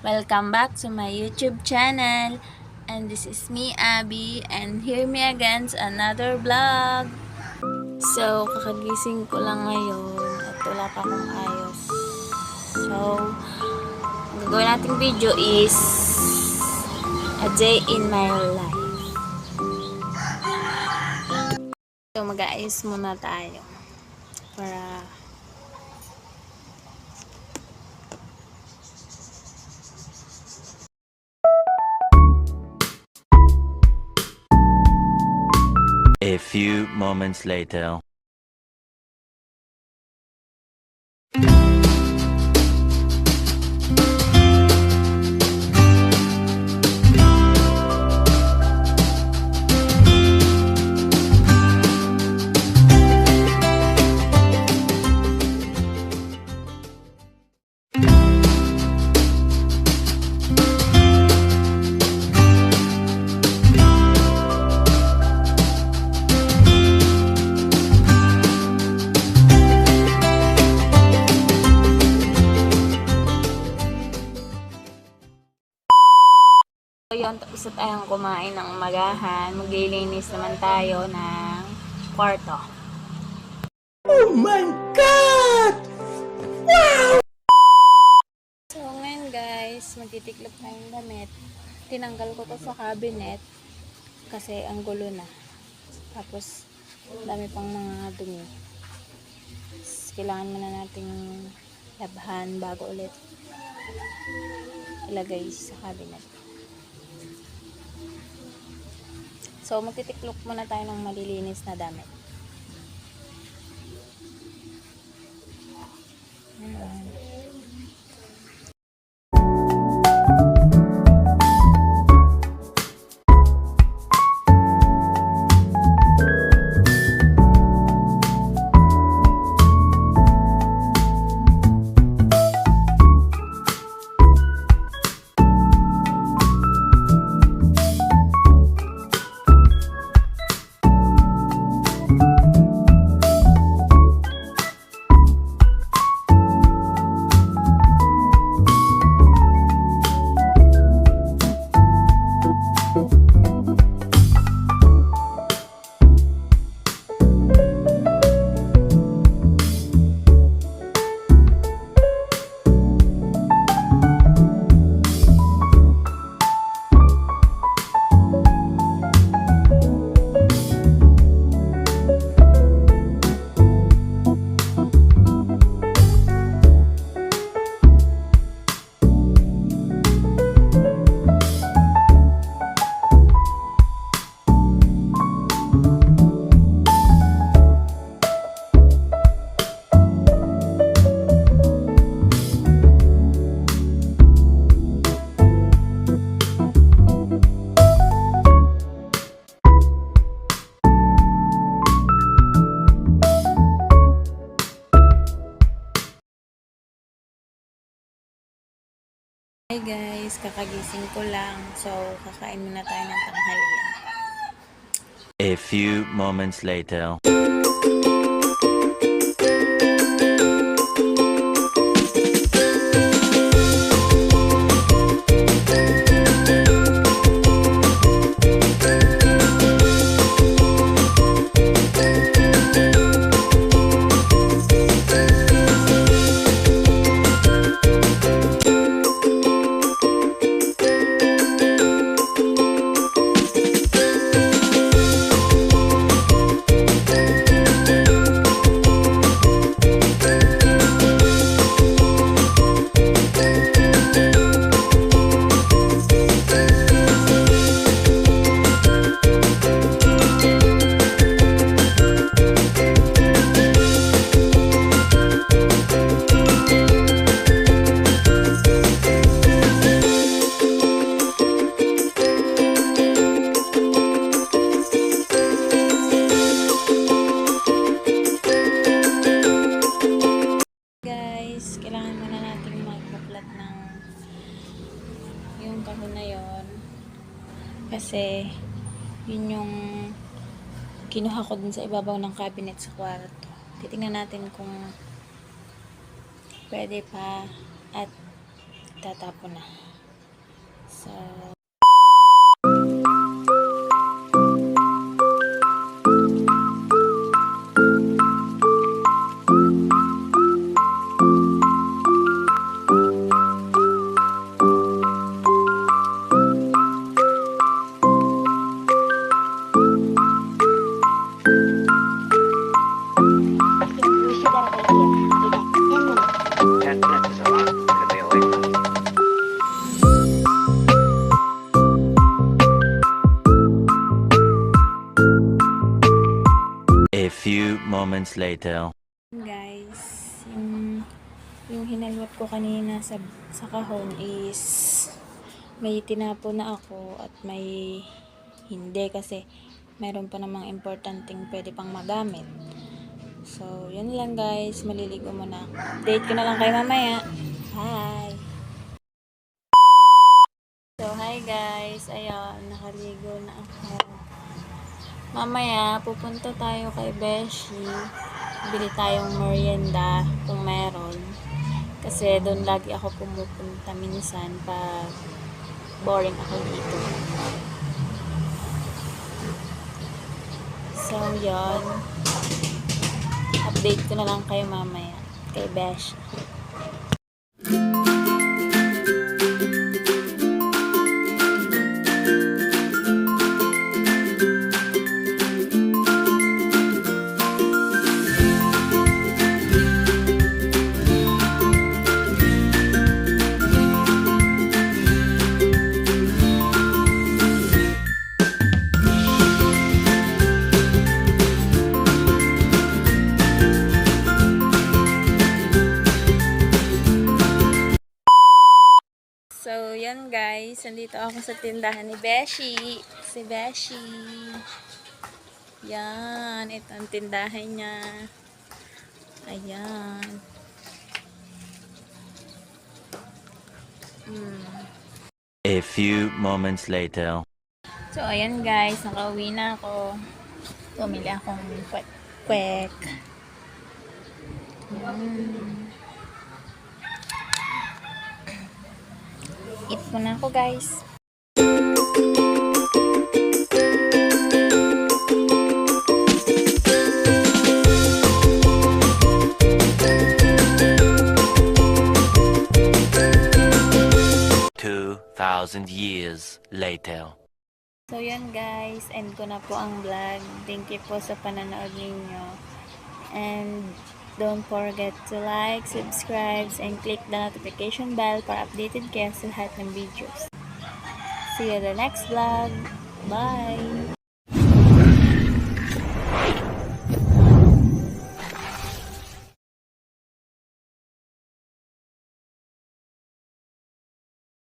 Welcome back to my YouTube channel. And this is me, Abby. And hear me again sa another vlog. So, kakagising ko lang ngayon at wala pa akong ayos. So, ang gagawin nating video is a day in my life. So, mag-aayos muna tayo para A few moments later. So yun, tapos na tayong kumain ng umagahan. Maglilinis naman tayo ng kwarto. Oh my God! Wow! So ngayon guys, magtitiklop tayong damit. Tinanggal ko to sa cabinet kasi ang gulo na. Tapos dami pang mga dumi. Kailangan muna nating labhan bago ulit ilagay sa cabinet. So, magtitiklop muna tayo ng malilinis na damit. Ayan. Hi guys, kakagising ko lang. So, kakain muna tayo ng tanghalian. A few moments later. Kailangan muna natin magpaplat ng yung kahon na yon kasi yun yung kinuha ko dun sa ibabaw ng cabinet sa kwarto. Titingnan natin kung pwede pa at tatapon na. So, A few moments later. guys, yung hinalwat ko kanina sa kahon is may tinapon na ako at may hindi kasi meron pa namang importanteng pwede pang magamit. So, yun lang guys. Maliligo muna ako. Update ko na lang kayo mamaya. Bye! So, hi guys. Ayan, nakaligo na ako. Mamaya, pupunta tayo kay Beshi. Bili tayong merienda kung meron. Kasi doon lagi ako pumupunta minsan pag boring ako dito. So, yun. Update ko na lang kayo mamaya kay Beshi. So, yan guys. Nandito ako sa tindahan ni Beshi. Si Beshi. Yan. Ito ang tindahan niya. Ayan. A few moments later. So, ayan guys. Nakauwi na ako. Tumili akong kwek. Eat muna ako guys. 2,000 years later. So, yan guys. End ko na po ang vlog. Thank you po sa pananood ninyo. And don't forget to like, subscribe, and click the notification bell para updated kayo sa lahat ng videos. See you in the next vlog. Bye!